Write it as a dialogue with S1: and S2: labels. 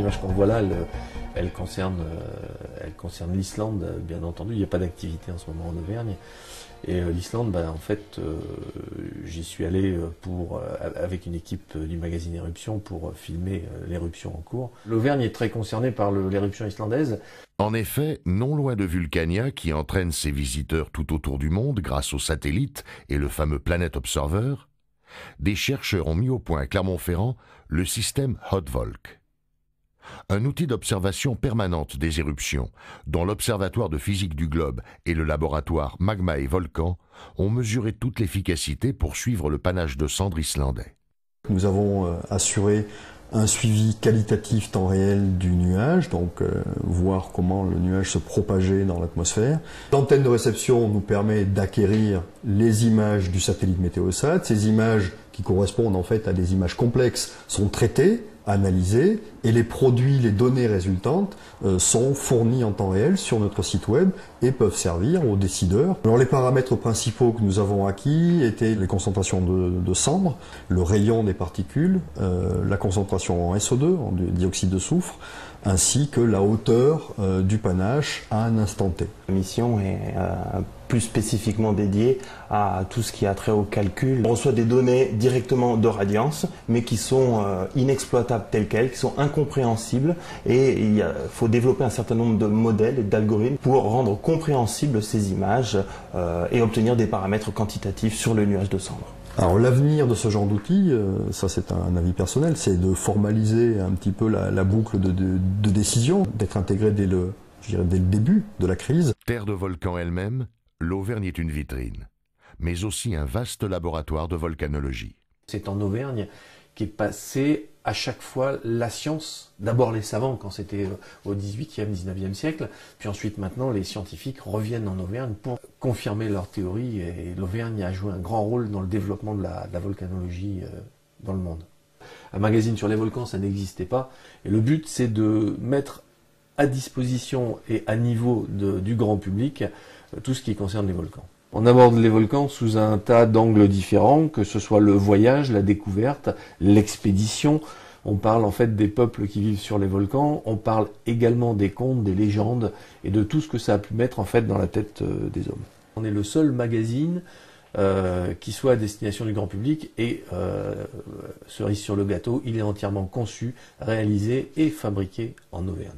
S1: images qu'on voit là, elles concernent l'Islande, bien entendu. Il n'y a pas d'activité en ce moment en Auvergne. Et l'Islande, en fait, j'y suis allé avec une équipe du magazine Éruption pour filmer l'éruption en cours. L'Auvergne est très concernée par l'éruption islandaise.
S2: En effet, non loin de Vulcania, qui entraîne ses visiteurs tout autour du monde grâce aux satellites et le fameux Planet Observer, des chercheurs ont mis au point à Clermont-Ferrand le système HOTVOLC. Un outil d'observation permanente des éruptions, dont l'Observatoire de physique du globe et le laboratoire Magma et Volcan ont mesuré toute l'efficacité pour suivre le panache de cendres islandais.
S3: Nous avons assuré un suivi qualitatif temps réel du nuage, donc voir comment le nuage se propageait dans l'atmosphère. L'antenne de réception nous permet d'acquérir les images du satellite Météosat. Ces images, qui correspondent en fait à des images complexes, sont traitées, analysées, et les produits, les données résultantes sont fournis en temps réel sur notre site web et peuvent servir aux décideurs. Alors les paramètres principaux que nous avons acquis étaient les concentrations de cendres, le rayon des particules, la concentration en SO2, en dioxyde de soufre, ainsi que la hauteur du panache à un instant T.
S4: La mission est plus spécifiquement dédiée à tout ce qui a trait au calcul. On reçoit des données directement de Radiance, mais qui sont inexploitables telles quelles, qui sont incompréhensibles, et il faut développer un certain nombre de modèles et d'algorithmes pour rendre compréhensibles ces images et obtenir des paramètres quantitatifs sur le nuage de cendres.
S3: Alors l'avenir de ce genre d'outils, ça c'est un avis personnel, c'est de formaliser un petit peu la boucle de décision, d'être intégré dès le début de la crise.
S2: Terre de volcans elle-même, l'Auvergne est une vitrine, mais aussi un vaste laboratoire de volcanologie.
S1: C'est en Auvergne qu'est passée à chaque fois la science, d'abord les savants quand c'était au XVIIIe, XIXe siècle, puis ensuite maintenant les scientifiques reviennent en Auvergne pour confirmer leurs théories, et l'Auvergne a joué un grand rôle dans le développement de la volcanologie dans le monde. Un magazine sur les volcans, ça n'existait pas, et le but c'est de mettre à disposition et à niveau du grand public tout ce qui concerne les volcans. On aborde les volcans sous un tas d'angles différents, que ce soit le voyage, la découverte, l'expédition. On parle en fait des peuples qui vivent sur les volcans, on parle également des contes, des légendes et de tout ce que ça a pu mettre en fait dans la tête des hommes. On est le seul magazine qui soit à destination du grand public, et cerise sur le gâteau, il est entièrement conçu, réalisé et fabriqué en Auvergne.